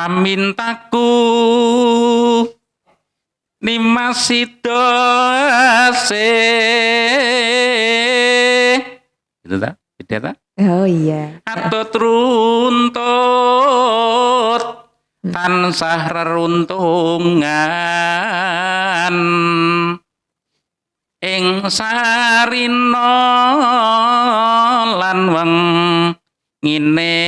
pamintaku nimasida se gitu ta beda ta Oh iya. atut runtut tansah reruntungan ing sarina lan wengine.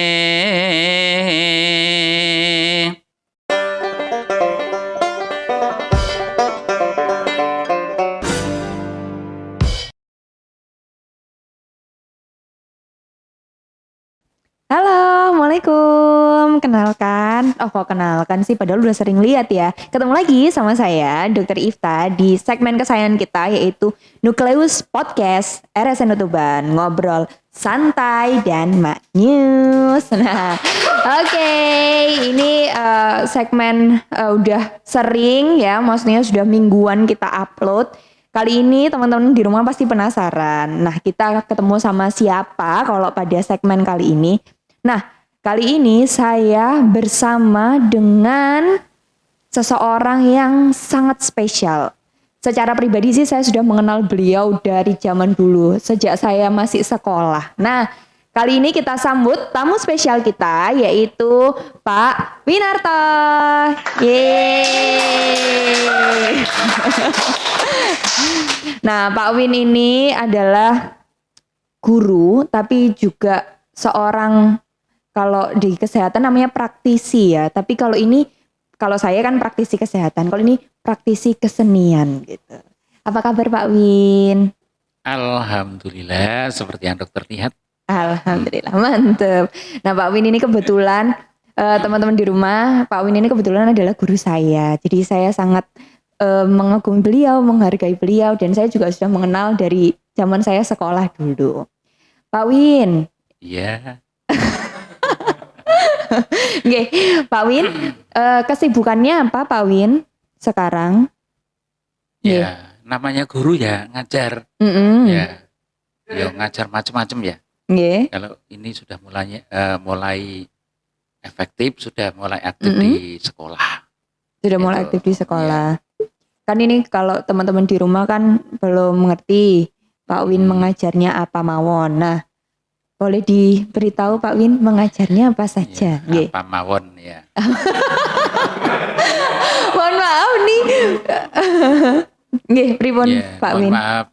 Halo, Assalamualaikum. Kenalkan, kok kenalkan sih padahal udah sering lihat ya. Ketemu lagi sama saya, Dr. Ifta di segmen kesayangan kita yaitu Nukleus Podcast RSN Tuban. Ngobrol santai dan maknyus. Nah, oke, ini segmen udah sering ya, maksudnya sudah mingguan kita upload. Kali ini teman-teman di rumah pasti penasaran. Nah, kita ketemu sama siapa kalau pada segmen kali ini? Nah, kali ini saya bersama dengan seseorang yang sangat spesial. Secara pribadi sih saya sudah mengenal beliau dari zaman dulu, sejak saya masih sekolah. Nah, kali ini kita sambut tamu spesial kita yaitu Pak Winarto. Yeay. Nah, Pak Win ini adalah guru tapi juga seorang, kalau di kesehatan namanya praktisi ya, tapi kalau saya kan praktisi kesehatan, kalau ini praktisi kesenian gitu. Apa kabar Pak Win? Alhamdulillah, seperti yang dokter lihat. Alhamdulillah, mantep. Nah Pak Win ini kebetulan, teman-teman di rumah, Pak Win ini kebetulan adalah guru saya. Jadi saya sangat mengagumi beliau, menghargai beliau, dan saya juga sudah mengenal dari zaman saya sekolah dulu. Pak Win. Iya. Oke, Pak Win, kesibukannya apa Pak Win sekarang? Ya, namanya guru ya ngajar. Ya, ngajar macam-macam ya. Kalau ini sudah mulai efektif, sudah mulai aktif di sekolah. Sudah mulai aktif di sekolah. Kan ini kalau teman-teman di rumah kan belum mengerti Pak Win mengajarnya apa mawon. Nah, boleh diberitahu Pak Win mengajarnya apa saja? Ya, apa mawon ya. Mohon maaf nih. Nggih, pripun Pak Win? Maaf.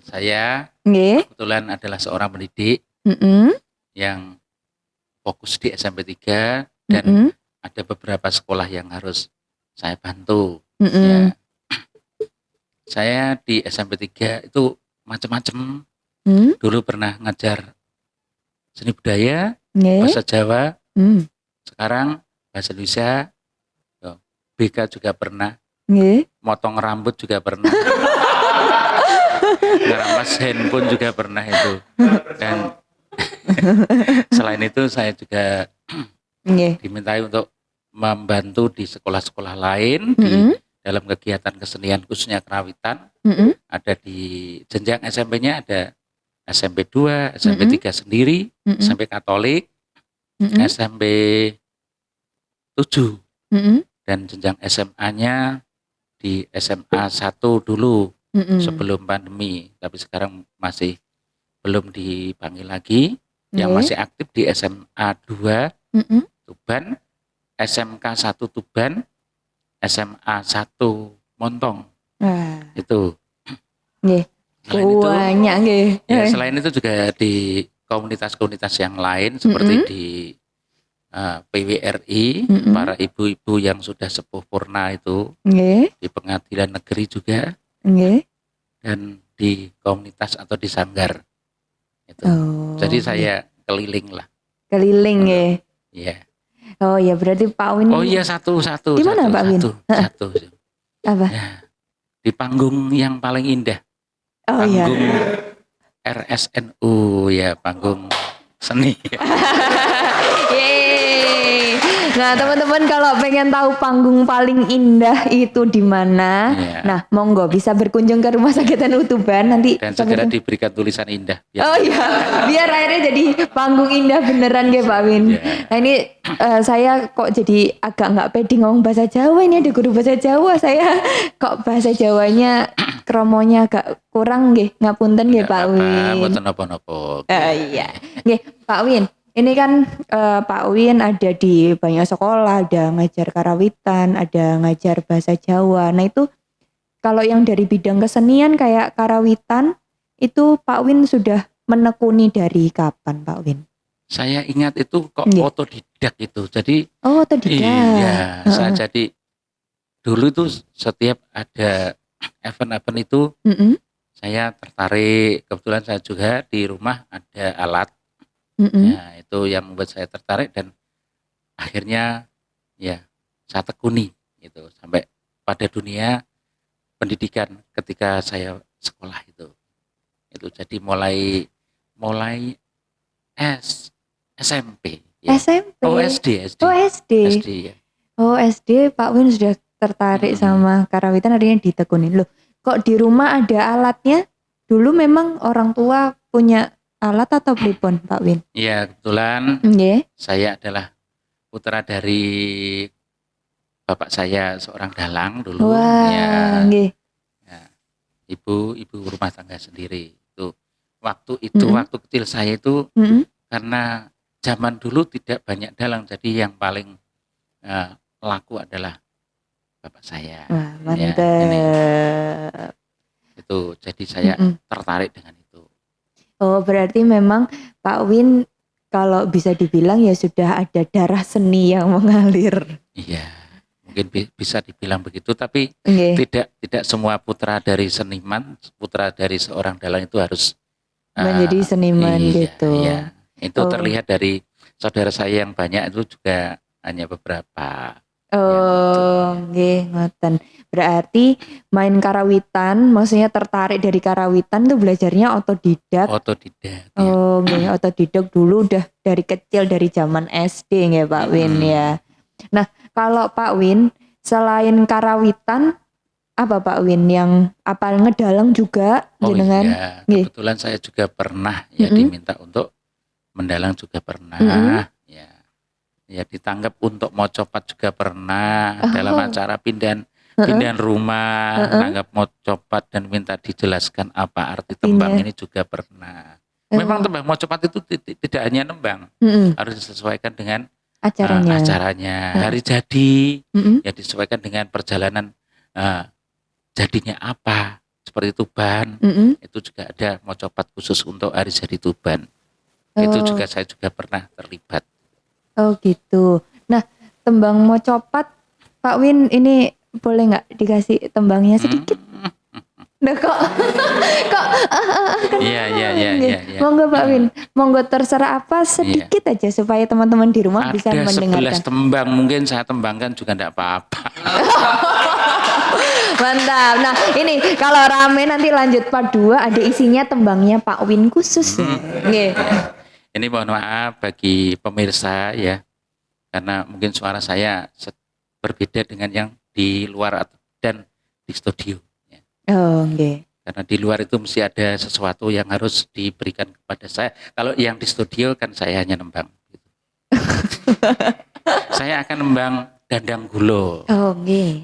Saya kebetulan adalah seorang pendidik yang fokus di SMP 3 dan ada beberapa sekolah yang harus saya bantu. Ya. Saya di SMP 3 itu macam-macam. Dulu pernah ngajar seni budaya, bahasa Jawa, sekarang bahasa Indonesia, BK juga pernah, motong rambut juga pernah, ngeramas handphone juga pernah itu. Dan selain itu saya juga dimintai untuk membantu di sekolah-sekolah lain di dalam kegiatan kesenian khususnya kerawitan. Ada di jenjang SMP-nya ada SMP 2, SMP 3 sendiri, SMP Katolik, SMP 7, dan jenjang SMA-nya di SMA 1 dulu sebelum pandemi, tapi sekarang masih belum dipanggil lagi. Yang masih aktif di SMA 2 Tuban, SMK 1 Tuban, SMA 1 Montong. Itu. Selain itu juga di komunitas-komunitas yang lain seperti di PWRI, para ibu-ibu yang sudah sepuh purna itu, di pengadilan negeri juga, dan di komunitas atau di sanggar itu. Jadi saya keliling lah. Keliling Iya. Oh ya, berarti Pak Win. Oh iya, satu. Di mana Pak Win? Satu. Apa? Ya, di panggung yang paling indah. Oh panggung iya. RSNU ya, panggung seni. Yeay. Nah, teman-teman kalau pengen tahu panggung paling indah itu di mana, nah monggo bisa berkunjung ke Rumah Sakit NU Tuban nanti. Dan segera diberikan tulisan indah. Oh iya, biar akhirnya jadi panggung indah beneran ya Pak Win. Nah ini saya kok jadi agak nggak pede ngomong bahasa Jawa, ini ada guru bahasa Jawa, saya kok bahasa Jawanya kromonya agak kurang nggih, ngapunten nggih Pak Win. Mboten napa-napa. Iya. Nggih, Pak Win. Ini kan Pak Win ada di banyak sekolah, ada ngajar karawitan, ada ngajar bahasa Jawa. Nah itu kalau yang dari bidang kesenian kayak karawitan, itu Pak Win sudah menekuni dari kapan Pak Win? Saya ingat itu kok otodidak itu. Jadi otodidak. Iya, saya jadi dulu itu setiap ada event-event itu saya tertarik. Kebetulan saya juga di rumah ada alat. Ya, itu yang membuat saya tertarik dan akhirnya ya saya tekuni gitu sampai pada dunia pendidikan ketika saya sekolah itu jadi mulai SMP ya. SMP. SD ya. SD Pak Win sudah tertarik sama karawitan, artinya ditekunin. Loh, kok di rumah ada alatnya? Dulu memang orang tua punya alat atau pripun Pak Win? Iya, kebetulan saya adalah putra dari bapak saya seorang dalang dulu. Wah, ya, ibu rumah tangga sendiri. Waktu kecil saya itu karena zaman dulu tidak banyak dalang, jadi yang paling laku adalah bapak saya. Wah, mantap. Itu jadi saya tertarik dengan itu. Oh, berarti memang Pak Win kalau bisa dibilang ya sudah ada darah seni yang mengalir. Iya, mungkin bisa dibilang begitu, tapi tidak semua putra dari seniman, putra dari seorang dalang itu harus menjadi seniman gitu. Iya. Itu terlihat dari saudara saya yang banyak itu juga hanya beberapa. Ngoten. Berarti main karawitan, maksudnya tertarik dari karawitan tuh belajarnya otodidak. Otodidak dulu udah dari kecil, dari zaman SD ya Pak Win ya. Nah, kalau Pak Win selain karawitan apa Pak Win yang apa ngedalang juga Iya, kebetulan saya juga pernah diminta untuk mendalang juga pernah. Ya ditanggap untuk mocopat juga pernah dalam acara pindahan rumah, nanggap mocopat dan minta dijelaskan apa arti tembang ini juga pernah. Memang tembang mocopat itu tidak hanya nembang, harus disesuaikan dengan acaranya. Hari jadi ya disesuaikan dengan perjalanan jadinya apa, seperti Tuban, itu juga ada mocopat khusus untuk hari jadi Tuban. Itu juga saya juga pernah terlibat. Oh gitu. Nah, tembang mocopat Pak Win ini boleh nggak dikasih tembangnya sedikit? Nah kok Iya. Monggo Pak Win, monggo terserah apa sedikit aja supaya teman-teman di rumah bisa mendengarkan. Ada 11 tembang, mungkin saya tembangkan juga enggak apa-apa. Mantap. Nah ini kalau rame nanti lanjut part 2 ada isinya tembangnya Pak Win khusus. Ini mohon maaf bagi pemirsa ya, karena mungkin suara saya berbeda dengan yang di luar dan di studio. Ya. Karena di luar itu mesti ada sesuatu yang harus diberikan kepada saya. Kalau yang di studio kan saya hanya nembang. Gitu. Saya akan nembang Dandang Gulo.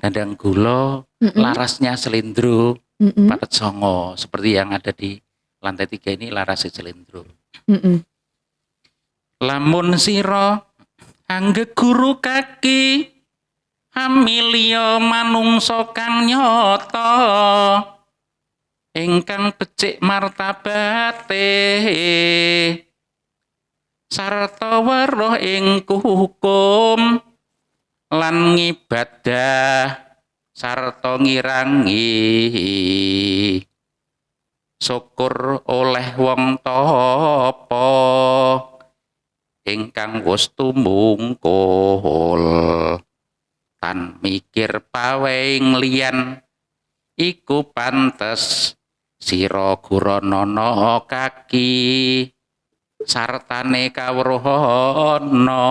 Dandang Gulo, larasnya Selindro, Patet Songo, seperti yang ada di lantai 3 ini larasnya Selindro. Lamun sira angge guru kaki hamilya manungsa kang nyata ingkang becik martabate sarta weruh ing hukum lan ngibadah sarta ngirangi syukur oleh wong tapa ingkang wus tumungkul tan mikir pawing liyan iku pantes sira guranana kaki sartane kawruhana.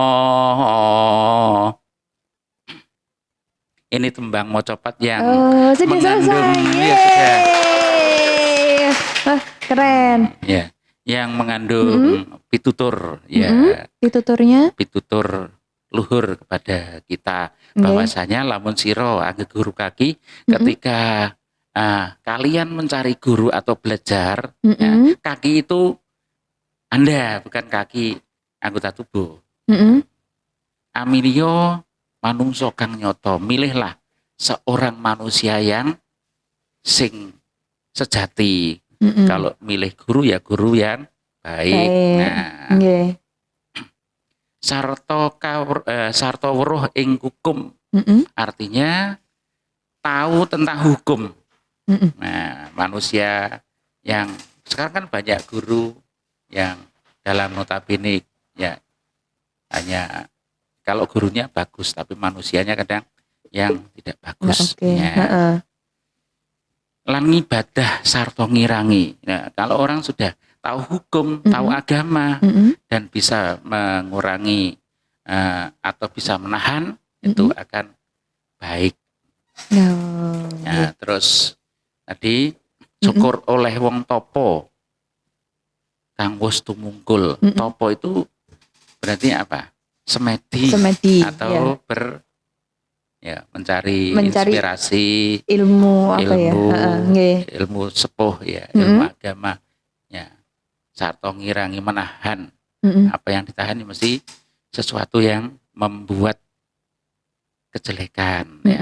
Ini tembang mocopat yang sudah selesai. Ya, sudah. Wah, keren. Ya, yang mengandung pitutur ya. Pitutur luhur kepada kita bahwasanya lamun sira angge guru kaki ketika kalian mencari guru atau belajar ya, kaki itu Anda bukan kaki anggota tubuh. Amilio manungso kang nyoto, milihlah seorang manusia yang sing sejati. Kalau milih guru ya guru yang baik. Nah, sarta weruh ing hukum, artinya tahu tentang hukum. Nah, manusia yang sekarang kan banyak guru yang dalam notabene ya hanya kalau gurunya bagus tapi manusianya kadang yang tidak bagus. Lan ngibadah sarta ngirangi. Nah, kalau orang sudah tahu hukum, tahu agama, dan bisa mengurangi atau bisa menahan, itu akan baik. Terus tadi syukur oleh wong topo kang wis tumungkul. Topo itu berarti apa? Semedi atau mencari inspirasi, ilmu sepuh ya, ilmu agama ya. Sarta ngirangi, menahan. Apa yang ditahan mesti sesuatu yang membuat kejelekan ya.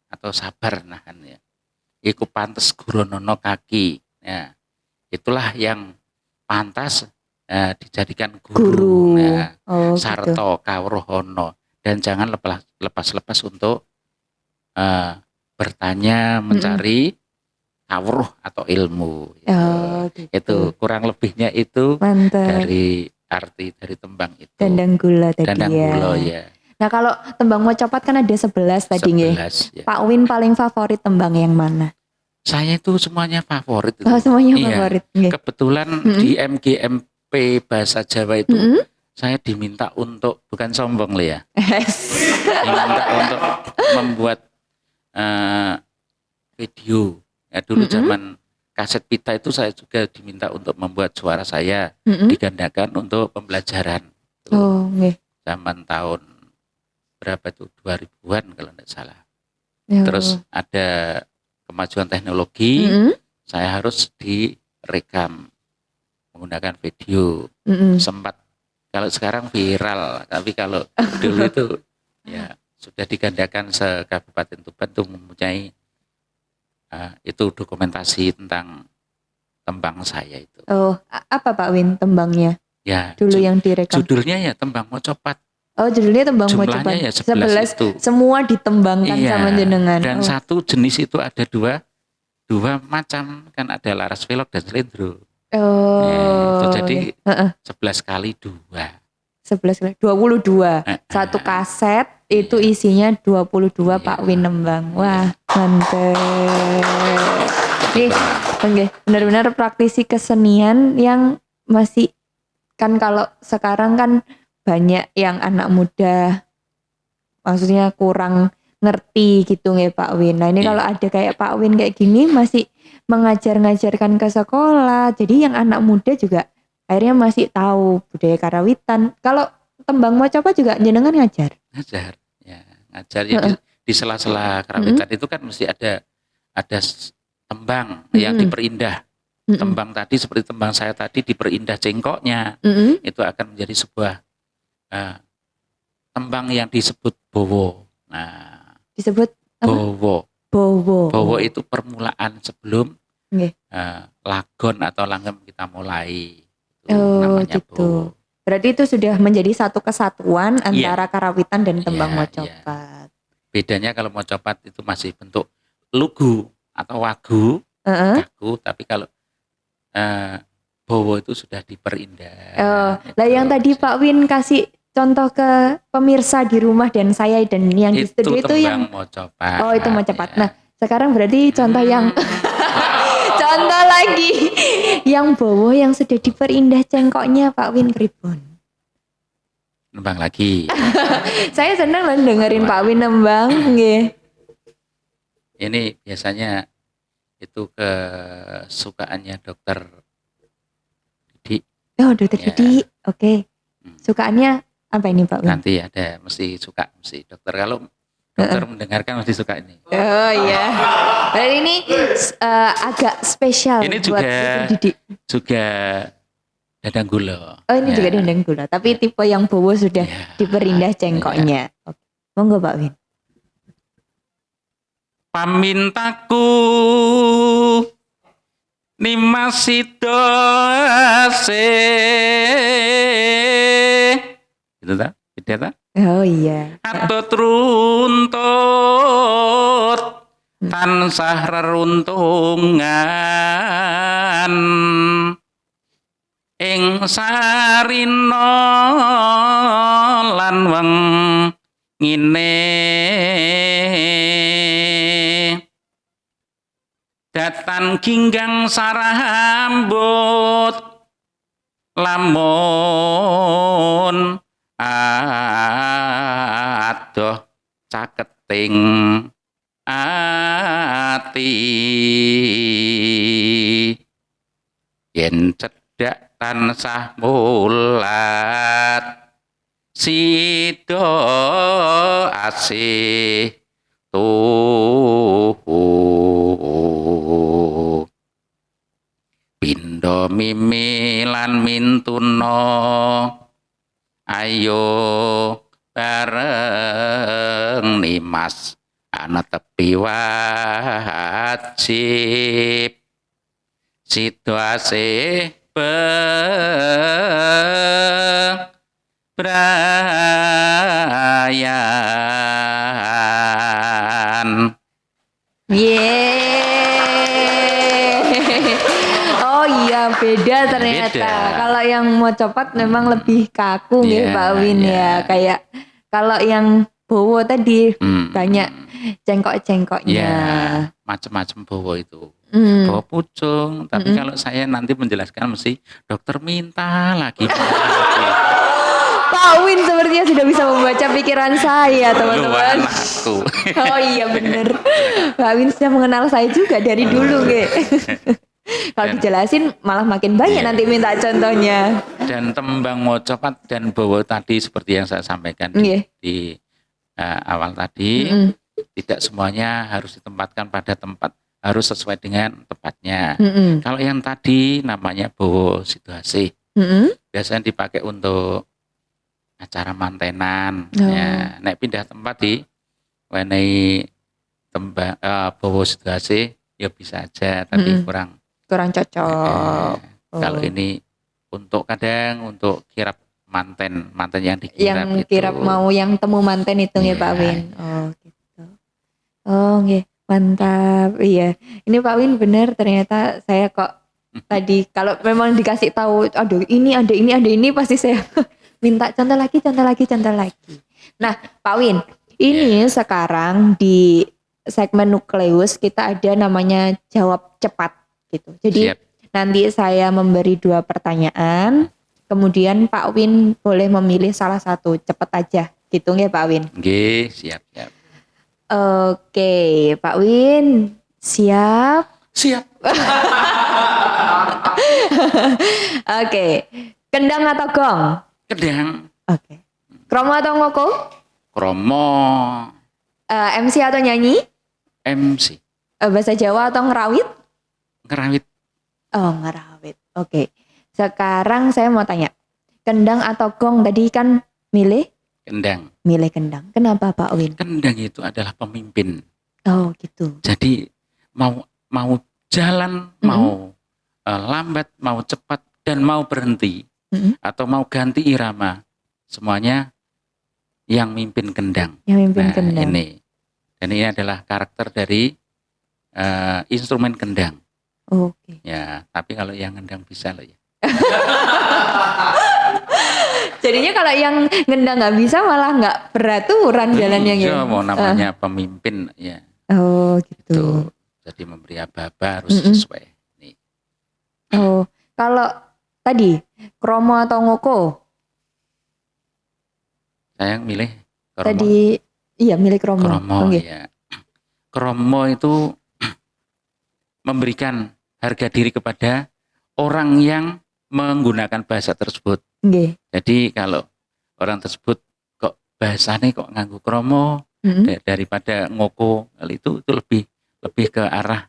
Atau sabar nahan ya. Iku pantes guronono kaki ya. Itulah yang pantas dijadikan guru. Ya. Sarta kawruhana, dan jangan lepas-lepas untuk bertanya, mencari kawruh atau ilmu. Itu kurang lebihnya itu. Mantap. Dari arti dari tembang itu. Dandang gula tadi. Ya. Nah, kalau tembang mocopat kan ada 11 tadi nggih. Ya. Pak Win paling favorit tembang yang mana? Saya itu semuanya favorit. Semuanya favorit. Kebetulan di MGMP Bahasa Jawa itu saya diminta untuk, bukan sombong loh ya, diminta untuk membuat video. Ya, dulu zaman kaset pita itu saya juga diminta untuk membuat suara saya digandakan untuk pembelajaran. Zaman tahun berapa itu, 2000-an kalau tidak salah. Terus ada kemajuan teknologi, saya harus direkam menggunakan video. Sempat, kalau sekarang viral, tapi kalau dulu itu ya sudah digandakan se-Kabupaten Tuban itu mempunyai itu dokumentasi tentang tembang saya itu. Apa Pak Win tembangnya? Ya, dulu yang direkam. Judulnya ya Tembang Mocopat. Judulnya Tembang Mocopat. Ya 11 itu. Semua ditembangkan sama jenengan. Dan satu jenis itu ada dua macam, kan ada laras velok dan selendro. Itu jadi 11 kali 2. 11 kali 22. Satu kaset itu isinya 22 Pak Win nembang. Wah, mantep. Nih, benar-benar praktisi kesenian yang masih, kan kalau sekarang kan banyak yang anak muda maksudnya kurang ngerti gitu nggih Pak Win. Nah, ini kalau ada kayak Pak Win kayak gini masih ngajarkan ke sekolah. Jadi yang anak muda juga akhirnya masih tahu budaya karawitan. Kalau tembang mocopat juga jenengan ngajar? Ngajar ya, di sela-sela karawitan itu kan mesti ada tembang yang diperindah. Tembang tadi seperti tembang saya tadi diperindah cengkoknya. Itu akan menjadi sebuah tembang yang disebut bowo. Nah, disebut bowo. Bowo itu permulaan sebelum lagon atau langgam kita mulai. Namanya gitu. Bowo. Berarti itu sudah menjadi satu kesatuan antara karawitan dan tembang mocopat. Bedanya kalau mocopat itu masih bentuk lugu atau wagu, kaku, tapi kalau bowo itu sudah diperindah. Lah yang tadi Pak Win kasih contoh ke pemirsa di rumah dan saya dan yang di studio itu yang mocopat. Itu mocopat. Ya. Nah, sekarang berarti contoh yang contoh lah lagi. Yang bowo yang sudah diperindah cengkoknya Pak Win pripun? Nembang lagi. Saya senang loh dengerin Pak Win nembang nggih. Ini biasanya itu kesukaannya dokter Didi. Oh, dokter Ya. Didi. Oke. Sukaannya apa ini Pak Win? Nanti ada mesti dokter kalau dokter mendengarkan mesti suka ini. Oh iya. Berarti ini agak spesial Ini buat dokter Didi. juga dadang gula. Oh ini juga dendeng gula, tapi tipe yang bowo sudah diperindah cengkoknya. Oke. Monggo Pak Win. Pamintaku nimasida ase. Itu tak? Beda tak? Oh iya. Atut runtut tansah reruntungan ing sarina lan wengine datan ginggang sarambut lamun adoh caketing ati yen cedhak tansah mulat sida asih pindha mimi lan mintuna ayo bareng nimas ana tepi wajib situasi bebrayan. Oh iya beda ternyata. Beda. Kalau yang mau copot memang lebih kaku nih Iya, Pak Win iya. ya. Kayak kalau yang bowo tadi banyak cengkok-cengkoknya. Ya, macam-macam bowo itu. Hmm. Bowo pucung, tapi kalau saya nanti menjelaskan mesti dokter minta lagi. Pak Win sepertinya sudah bisa membaca pikiran saya teman-teman. Anakku. Oh iya bener. Pak Win sudah mengenal saya juga dari dulu nge. Kalau dijelasin malah makin banyak nanti minta contohnya. Dan tembang mocopat dan bowo tadi seperti yang saya sampaikan di awal tadi, tidak semuanya harus ditempatkan pada tempat, harus sesuai dengan tempatnya. Kalau yang tadi namanya bowo situasi, biasanya dipakai untuk acara mantenan. Ya, nek pindah tempat di wenehi tembang bowo situasi ya bisa aja, tapi kurang cocok. Kalau ini untuk kadang untuk kirap manten yang dikirap yang itu. kirap mau yang temu manten itu nggih Pak Win. Oh gitu. Oh nggih, mantap. Iya. Ini Pak Win benar ternyata saya kok tadi kalau memang dikasih tahu aduh ini ada ini pasti saya minta contoh lagi. Nah, Pak Win, ini sekarang di segmen nukleus kita ada namanya jawab cepat gitu. Jadi nanti saya memberi 2 pertanyaan, kemudian Pak Win boleh memilih salah satu, cepet aja gitu nggih Pak Win? Nggih, siap. Oke, Pak Win, siap? Siap. Oke, kendang atau gong? Kendang. Oke. Kromo atau ngoko? Kromo. MC atau nyanyi? MC. Bahasa Jawa atau ngerawit? Ngerawit. Oh, ngerawit. Oke. Sekarang saya mau tanya, kendang atau gong tadi kan milih? Kendang. Milih kendang. Kenapa Pak Win? Kendang itu adalah pemimpin. Oh, gitu. Jadi mau jalan, mau lambat, mau cepat dan mau berhenti atau mau ganti irama, semuanya yang mimpin kendang. Yang mimpin kendang. Ini. Dan ini adalah karakter dari instrumen kendang. Oke. Ya, tapi kalau yang ngendang bisa loh ya. Jadinya kalau yang ngendang nggak bisa malah nggak beraturan jalannya gitu. Iya, mau namanya pemimpin ya. Oh gitu. Jadi memberi aba-aba harus sesuai. Nih. Oh, kalau tadi kromo atau ngoko? Saya milih kromo. Tadi iya milih kromo. Kromo ya. Kromo itu memberikan harga diri kepada orang yang menggunakan bahasa tersebut. Jadi kalau orang tersebut kok bahasanya kok nganggo kromo daripada ngoko, itu lebih ke arah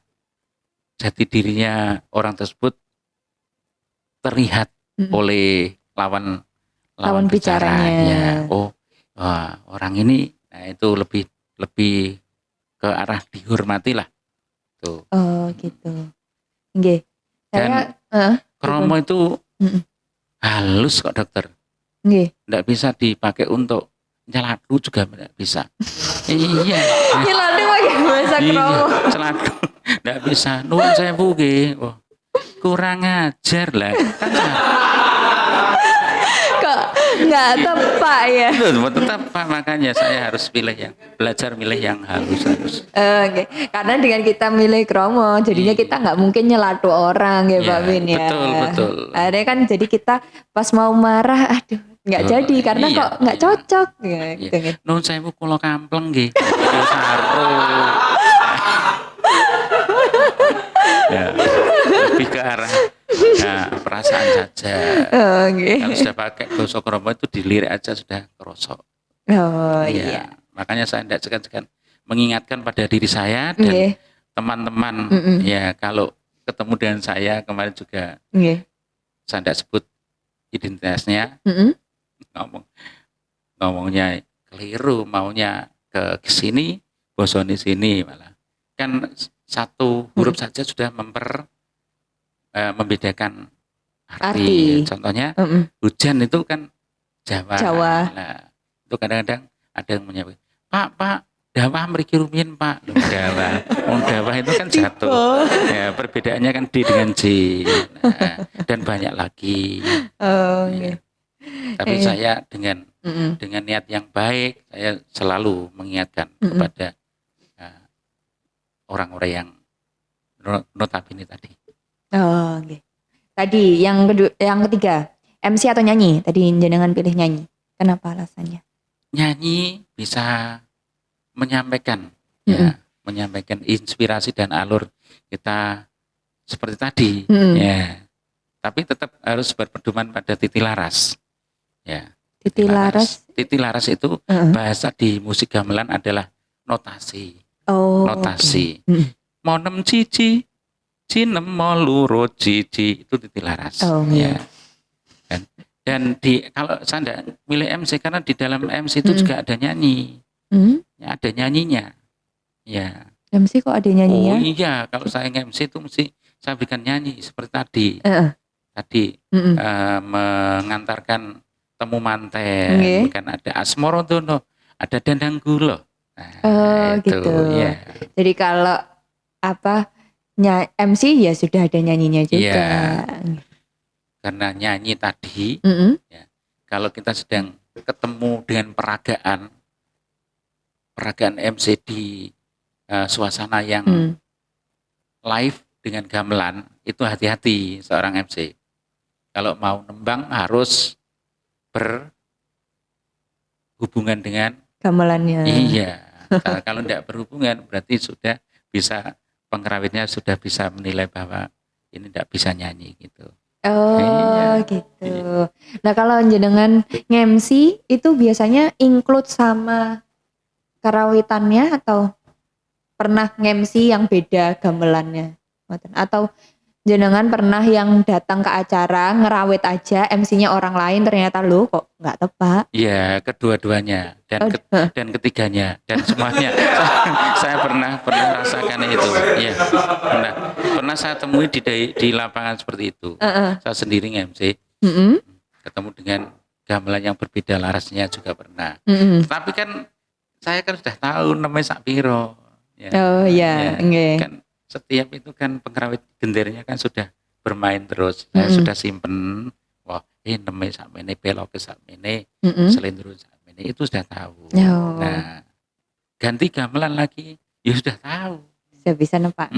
jati dirinya orang tersebut terlihat oleh lawan bicaranya. Oh, wah, orang ini, nah itu lebih ke arah dihormati lah. Tuh. Oh gitu. Nggih. Dan kromo itu halus kok dokter. Nggih. Nggak bisa dipakai untuk nyeladu juga nggak bisa. Iya. Nyeladu pakai bahasa kromo. Iya, celadu. Nggak bisa. Nuwun sewu nggih. Oh, kurang ajar lah. Kan kok nggak tepat ya? Tepat, makanya saya harus belajar milih yang halus. Okay. Karena dengan kita milih kromo, jadinya kita nggak mungkin nyelatu orang ya Pak Bin ya. Betul. Ada kan jadi kita pas mau marah, aduh nggak jadi karena kok nggak cocok. Gitu. Nun saya kulo kampleng nggih. Ya, lebih ke arah perasaan saja. Kalau sudah pakai bahasa kromo itu dilirik aja sudah kerosok. Oh iya. Makanya saya tidak segan-segan mengingatkan pada diri saya dan teman-teman ya, kalau ketemu dengan saya kemarin juga saya tidak sebut identitasnya, ngomongnya keliru, maunya ke sini, bosoni sini malah. Kan satu huruf saja sudah membedakan arti. Contohnya hujan itu kan Jawa. Nah, itu kadang-kadang ada yang menyebut, Pak, dawah mriki rumiyin Pak. Dawah itu kan jatuh. Ya, perbedaannya kan D dengan J. Nah, dan banyak lagi. Tapi saya dengan niat yang baik, saya selalu mengingatkan kepada orang-orang yang notabene tadi. Oh, okay. Tadi yang ketiga, MC atau nyanyi? Tadi jenengan pilih nyanyi. Kenapa alasannya? Nyanyi bisa menyampaikan menyampaikan inspirasi dan alur kita seperti tadi, ya. Tapi tetap harus berpedoman pada titilaras. Ya. Titilaras itu bahasa di musik gamelan adalah notasi. Notasi. Okay. Monem cici, cinem moluro cici, itu titilaras. Ya. Dan kalau saya tidak milih MC karena di dalam MC itu juga ada nyanyi. Ya, ada nyanyinya. Ya. MC kok ada nyanyinya? Oh iya, kalau saya MC itu mesti saya berikan nyanyi seperti tadi. Tadi mengantarkan temu manten, kan ada Asmoro Dono, ada Dandang Gulo. Nah, itu, gitu. Ya. Jadi kalau MC ya sudah ada nyanyinya juga. Ya. Karena nyanyi tadi, ya, kalau kita sedang ketemu dengan peragaan MC di suasana yang live dengan gamelan, itu hati-hati seorang MC. Kalau mau nembang harus berhubungan dengan gamelannya. Iya. Kalau tidak berhubungan berarti sudah bisa, pengrawitnya sudah bisa menilai bahwa ini tidak bisa nyanyi gitu. Oh gitu. Iya. Nah kalau jenengan nge-MC itu biasanya include sama karawitannya atau pernah nge-MC yang beda gamelannya? Atau jenengan pernah yang datang ke acara ngerawit aja MC-nya orang lain ternyata lo kok nggak tepat? Iya, kedua-duanya dan ketiganya dan semuanya. Saya pernah rasakan itu. Iya, pernah saya temui di lapangan seperti itu. Saya sendiri nge-MC, ketemu dengan gamelan yang berbeda larasnya juga pernah. Tapi kan saya kan sudah tahu namanya Sakpiro. Ya, oh iya, kan setiap itu kan pengrawit gendernya kan sudah bermain terus. Saya sudah simpen, wah namanya sakmene, belok ke sakmene, selindro sakmene, itu sudah tahu. Nah, ganti gamelan lagi, ya sudah tahu. Sudah bisa nempak.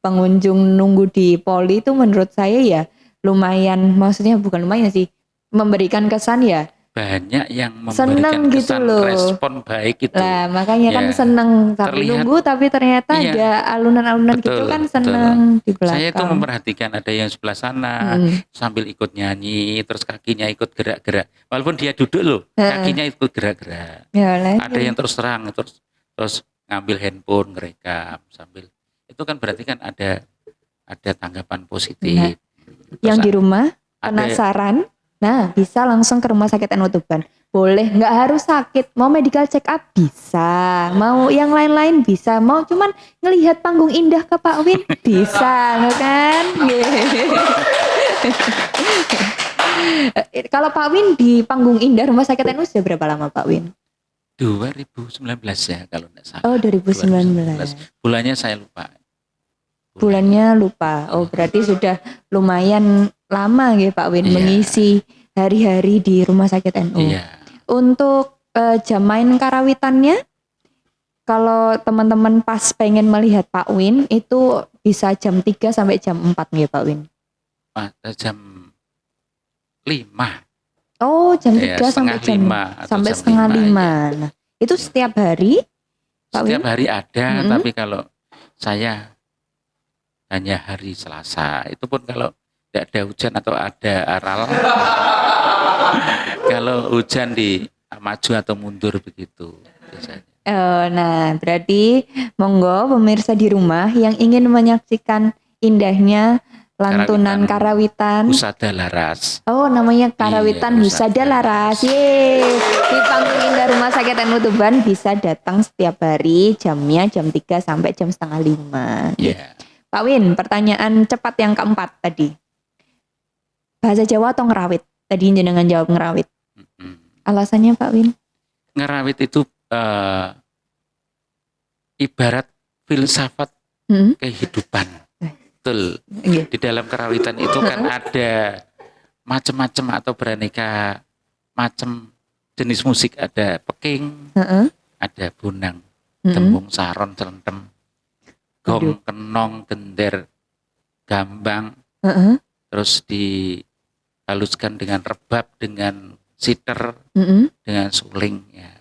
pengunjung nunggu di Poli itu menurut saya ya lumayan, maksudnya bukan lumayan sih, memberikan kesan ya banyak yang seneng memberikan gitu kesan loh. respon baik itu. Lah makanya kan Ya, seneng tapi terlihat nunggu tapi ternyata iya, ada alunan-alunan gitu betul, kan betul. seneng di Saya itu belakang. memperhatikan ada yang sebelah sana Mm-mm. sambil ikut nyanyi, terus kakinya ikut gerak-gerak. Walaupun dia duduk loh, Heeh. kakinya ikut gerak-gerak. Ya lah. Ada yang terus terang, terus ngambil handphone, ngerekam sambil. Itu kan berarti kan ada tanggapan Nah, positif. yang Terus di rumah ada penasaran, nah bisa langsung ke Rumah Sakit NU Tuban. Boleh, nggak harus sakit. Mau medical check up bisa, mau yang lain-lain bisa, mau cuman ngelihat panggung indah ke Pak Win bisa, kan? Kalau Pak Win di panggung indah Rumah Sakit NU sudah berapa lama Pak Win? 2019 ya kalau tidak salah. Oh 2019. Bulannya saya lupa. Bulannya lupa. Oh berarti sudah lumayan lama ya Pak Win Iya. mengisi hari-hari di Rumah Sakit NU. Iya. Untuk jam main karawitannya, kalau teman-teman pas pengen melihat Pak Win itu bisa jam 3 sampai jam 4 ya Pak Win? Jam 5. Oh jam Ya, 3 sampai jam 5 atau sampai jam setengah 5, 5. ya. Nah, itu setiap hari Pak Setiap Win? hari ada, Mm-mm. tapi kalau saya hanya hari Selasa. Itu pun kalau tidak ada hujan atau ada aral. Kalau hujan di maju atau mundur begitu biasanya. Nah, berarti monggo pemirsa di rumah yang ingin menyaksikan indahnya lantunan karawitan. Husada Laras. Oh, namanya karawitan Iya, Husada Laras. Yeay. Di panggung indah Rumah Sakit NU Tuban bisa datang setiap hari, jamnya jam 3 sampai jam setengah 5. Iya. Pak Win, pertanyaan cepat yang keempat tadi. Bahasa Jawa atau ngerawit? Tadi jenengan jawab ngerawit. Alasannya Pak Win? Ngerawit itu ibarat filsafat kehidupan. Betul. Di dalam kerawitan itu kan ada macam-macam atau beraneka macam jenis musik. Ada peking, ada bunang, tembung, saron, celentem, gong, kenong, gender, gambang, terus dihaluskan dengan rebab, dengan siter, dengan suling. Ya.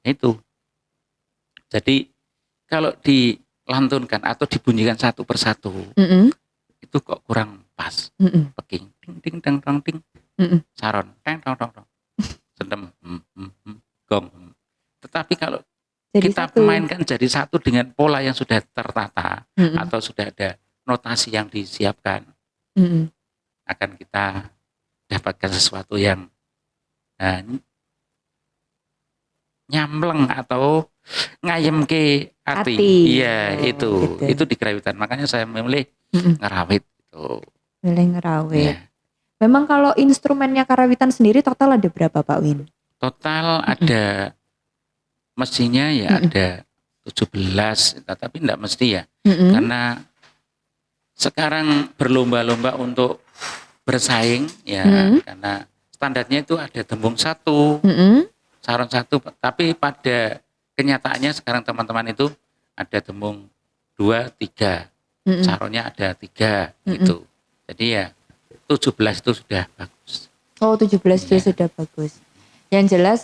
Itu. Jadi kalau dilantunkan atau dibunyikan satu persatu, itu kok kurang pas. Peking, ting ting tang tang ting, saron, teng tong tong tong, sentem, gong. Tetapi kalau jadi kita mainkan jadi satu dengan pola yang sudah tertata atau sudah ada notasi yang disiapkan, akan kita dapatkan sesuatu yang nyamleng atau ngayem ke hati. Iya, itu. Gitu. Itu di kerawitan. Makanya saya memilih ngerawit itu. Milih ngerawit. Ya. Memang kalau instrumennya karawitan sendiri total ada berapa Pak Win? Total ada mestinya ya ada 17, tapi enggak mesti ya. Karena sekarang berlomba-lomba untuk bersaing ya, karena standarnya itu ada tembung 1, saron 1, tapi pada kenyataannya sekarang teman-teman itu ada tembung 2, 3, saronnya ada 3 gitu. Jadi ya 17 itu sudah bagus. Oh 17 itu sudah bagus. Yang jelas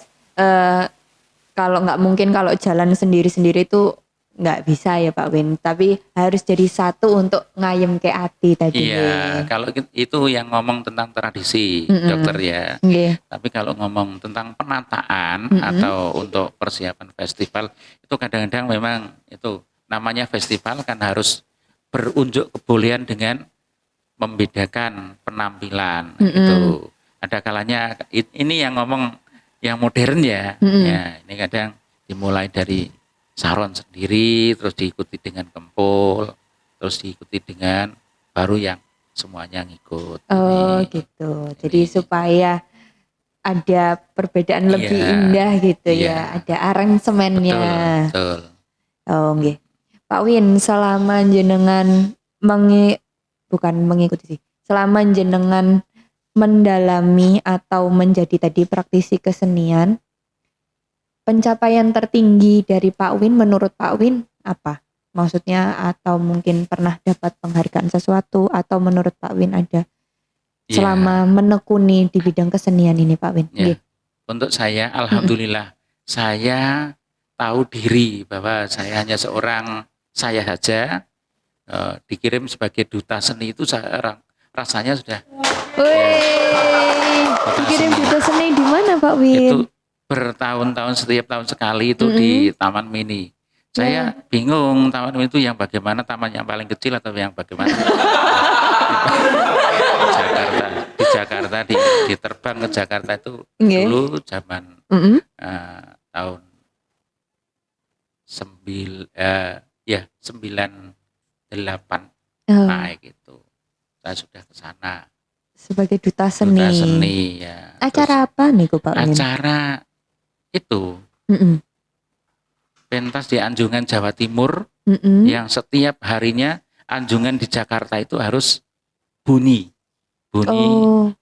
kalau nggak mungkin kalau jalan sendiri-sendiri itu nggak bisa ya Pak Win, tapi harus jadi satu untuk ngayem ke hati tadi. Iya, kalau itu yang ngomong tentang tradisi dokter ya. Tapi kalau ngomong tentang penataan atau untuk persiapan festival, itu kadang-kadang memang itu namanya festival kan harus berunjuk kebolehan dengan membedakan penampilan. Itu ada kalanya ini yang ngomong yang modern ya. Ya, ini kadang dimulai dari saron sendiri, terus diikuti dengan kempul, terus diikuti dengan baru yang semuanya ngikut. Oh ini, gitu. Jadi supaya ada perbedaan lebih indah gitu ya. Ada aransemennya. Betul. Oh nggih. Pak Win, selama jenengan bukan mengikuti sih. Selama jenengan mendalami atau menjadi tadi praktisi kesenian, pencapaian tertinggi dari Pak Win menurut Pak Win apa? maksudnya atau mungkin pernah dapat penghargaan sesuatu atau menurut Pak Win ada selama menekuni di bidang kesenian ini Pak Win? Ya. Untuk saya alhamdulillah saya tahu diri bahwa saya hanya seorang saya saja dikirim sebagai duta seni itu rasanya sudah. Dikirim duta seni di mana Pak Win? Itu bertahun-tahun setiap tahun sekali itu di Taman Mini. Saya bingung taman itu yang bagaimana, taman yang paling kecil atau yang bagaimana. Jakarta diterbang ke Jakarta itu dulu zaman tahun 98 naik itu. Saya sudah ke sana. Sebagai duta seni. Duta seni ya. Acara apa nih Pak Win? Acara itu pentas di Anjungan Jawa Timur yang setiap harinya anjungan di Jakarta itu harus bunyi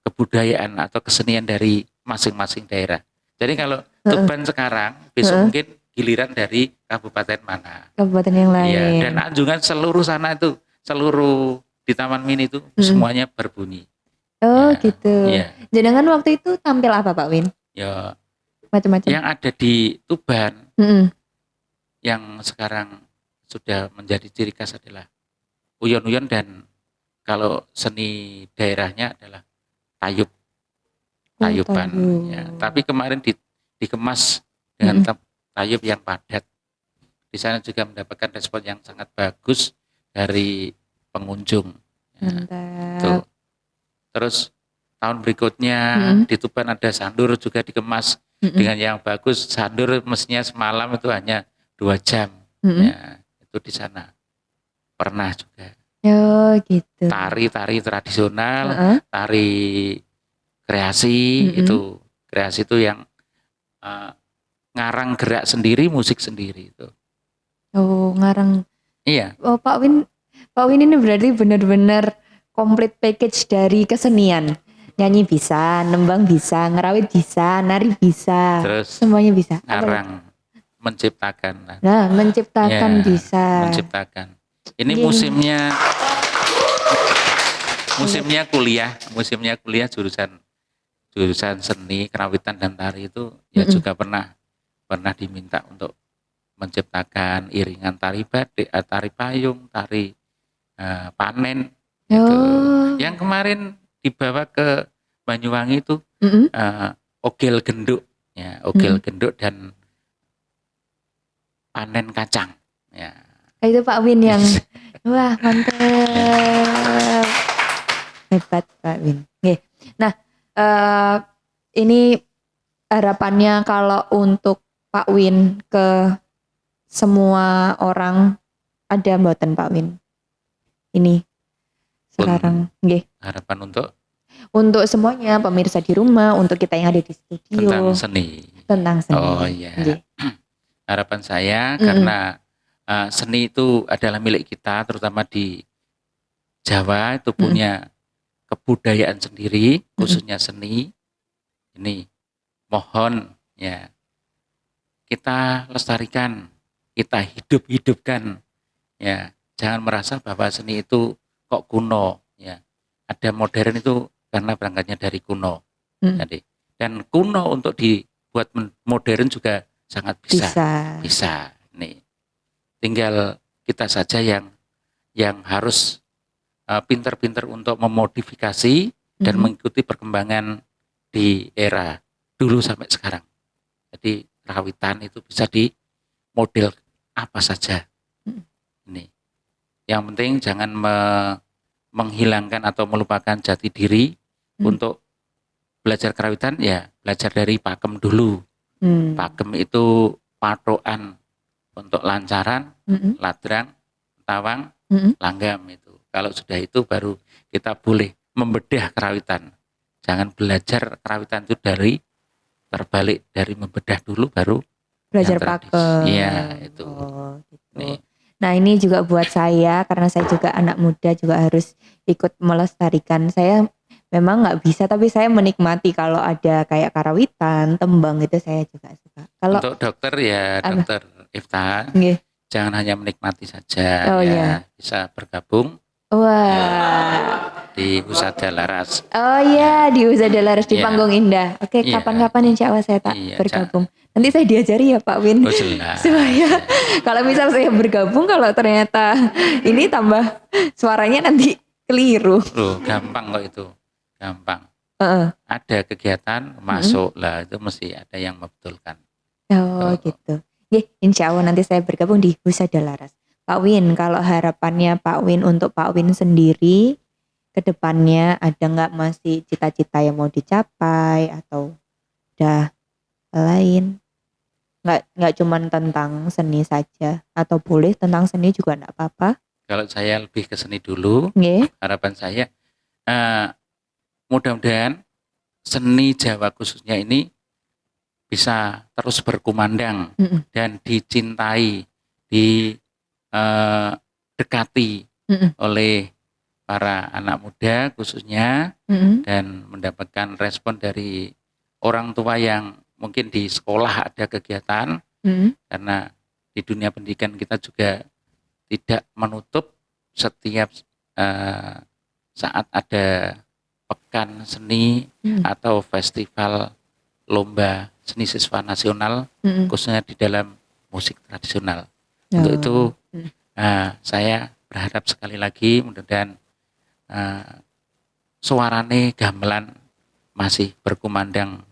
kebudayaan atau kesenian dari masing-masing daerah. Jadi kalau Tuban sekarang besok mungkin giliran dari kabupaten mana? Kabupaten yang lain. Ya, dan anjungan seluruh sana itu, seluruh di Taman Mini itu semuanya berbunyi. Oh ya, gitu. Ya. Jenengan waktu itu tampil apa Pak Win? Ya macam-macam. Yang ada di Tuban yang sekarang sudah menjadi ciri khas adalah uyon-uyon dan kalau seni daerahnya adalah tayuban. Ya. Tapi kemarin dikemas dengan tayub yang padat. Di sana juga mendapatkan respon yang sangat bagus dari pengunjung. Ya. Terus tahun berikutnya di Tuban ada sandur juga dikemas dengan yang bagus. Sandur mestinya semalam itu hanya 2 jam. Ya, itu di sana pernah juga. Oh gitu. Tari tradisional, tari kreasi itu. Kreasi itu yang ngarang gerak sendiri, musik sendiri itu. Oh, ngarang. Iya. Oh, Pak Win ini berarti benar-benar komplit package dari kesenian. Nyanyi bisa, nembang bisa, ngerawit bisa, nari bisa. Terus semuanya bisa. Ngarang, menciptakan. Nah, menciptakan ya, bisa. Menciptakan. Ini musimnya kuliah jurusan seni, kerawitan dan tari itu ya juga pernah diminta untuk menciptakan iringan tari batik, tari payung, tari panen gitu. Yang kemarin dibawa ke Banyuwangi itu ogel genduk ya, genduk dan panen kacang ya. Itu Pak Win yang wah mantap, hebat Pak Win. Nah ini harapannya kalau untuk Pak Win ke semua orang ada mboten Pak Win? Ini sekarang harapan untuk semuanya pemirsa di rumah, untuk kita yang ada di studio tentang seni. Oh iya. Harapan saya karena seni itu adalah milik kita, terutama di Jawa itu punya kebudayaan sendiri, khususnya seni. Ini mohon ya kita lestarikan, kita hidupkan ya. Jangan merasa bahwa seni itu kok kuno ya. Ada modern itu karena berangkatnya dari kuno. Jadi dan kuno untuk dibuat modern juga sangat bisa. Nih. Tinggal kita saja yang harus pintar-pintar untuk memodifikasi dan mengikuti perkembangan di era dulu sampai sekarang. Jadi kerawitan itu bisa di model apa saja. Ini. Yang penting jangan menghilangkan atau melupakan jati diri untuk belajar kerawitan ya belajar dari pakem dulu. Pakem itu patokan untuk lancaran, ladrang, tawang, langgam itu. Kalau sudah itu baru kita boleh membedah kerawitan. Jangan belajar kerawitan itu terbalik dari membedah dulu baru belajar pakem. Iya itu. Gitu. Nah ini juga buat saya karena saya juga anak muda juga harus ikut melestarikan. Saya memang nggak bisa tapi saya menikmati kalau ada kayak karawitan, tembang itu saya juga suka. Kalau untuk dokter ya dokter Ifta jangan hanya menikmati saja, Oh, ya iya. bisa bergabung Wah. di Husada Laras. Oh iya, di Husada Laras di Iya. Panggung Indah. Oke, Iya. kapan-kapan insya Allah saya tak Iya, bergabung. Nanti saya diajari ya Pak Win. Oh jelas. Supaya kalau misal saya bergabung, kalau ternyata ini tambah suaranya nanti keliru. Loh, gampang kok itu, gampang. Heeh. Ada kegiatan masuk lah, itu mesti ada yang membetulkan. Oh gitu. Insya Allah nanti saya bergabung di Husada Laras. Pak Win, kalau harapannya Pak Win untuk Pak Win sendiri ke depannya ada nggak masih cita-cita yang mau dicapai atau udah lain? Nggak cuman tentang seni saja atau boleh tentang seni juga nggak apa-apa? Kalau saya lebih ke seni dulu, Nggih. harapan saya mudah-mudahan seni Jawa khususnya ini bisa terus berkumandang dan dicintai, dekati oleh para anak muda khususnya, dan mendapatkan respon dari orang tua yang mungkin di sekolah ada kegiatan, karena di dunia pendidikan kita juga tidak menutup setiap saat ada pekan seni atau festival lomba seni siswa nasional, khususnya di dalam musik tradisional. Untuk itu saya berharap sekali lagi mudah-mudahan suarane gamelan masih berkumandang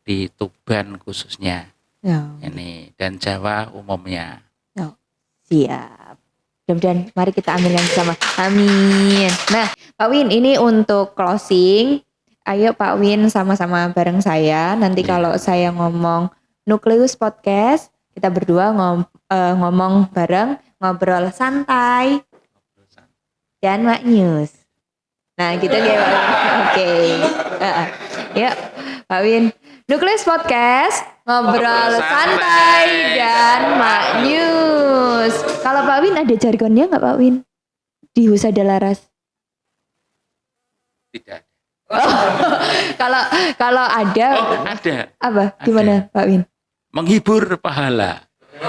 di Tuban khususnya, ini dan Jawa umumnya. Siap. Mudah-mudahan mari kita ambilkan bersama. Amin. Nah, Pak Win, ini untuk closing. Ayo Pak Win sama-sama bareng saya. Nanti kalau saya ngomong Nukleus Podcast, kita berdua ngomong bareng, ngobrol santai dan Mak News. Nah, gitu ya Pak Win. Oke. Yuk, Pak Win. Nukleus Podcast, ngobrol santai dan Mak News. Kalau Pak Win ada jargonnya nggak Pak Win? Di Husada Laras? Tidak. Kalau ada. Ada. Apa? Gimana Pak Win? Menghibur pahala,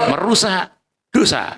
merusak dosa.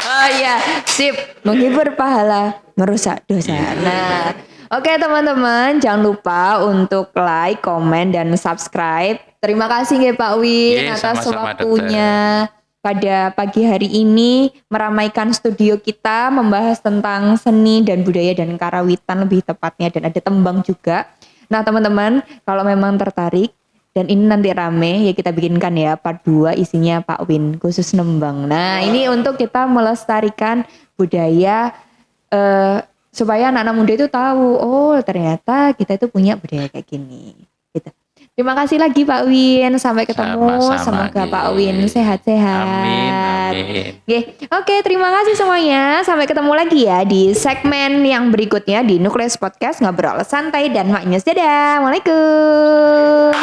Oh iya, sip. Menghibur pahala, merusak dosa. Nah, oke teman-teman, jangan lupa untuk like, komen, dan subscribe. Terima kasih ya Pak Win atas waktunya pada pagi hari ini meramaikan studio kita, membahas tentang seni dan budaya dan karawitan lebih tepatnya, dan ada tembang juga. Nah teman-teman, kalau memang tertarik dan ini nanti rame, ya kita bikinkan ya part 2 isinya Pak Win khusus nembang. Nah ini untuk kita melestarikan budaya supaya anak-anak muda itu tahu, oh ternyata kita itu punya budaya kayak gini. Gitu. Terima kasih lagi Pak Win, sampai ketemu. Semoga Pak Win sehat-sehat. Amin. Oke, terima kasih semuanya. Sampai ketemu lagi ya di segmen yang berikutnya di Nukleus Podcast, ngobrol santai dan maknyus. Dadah, Assalamualaikum.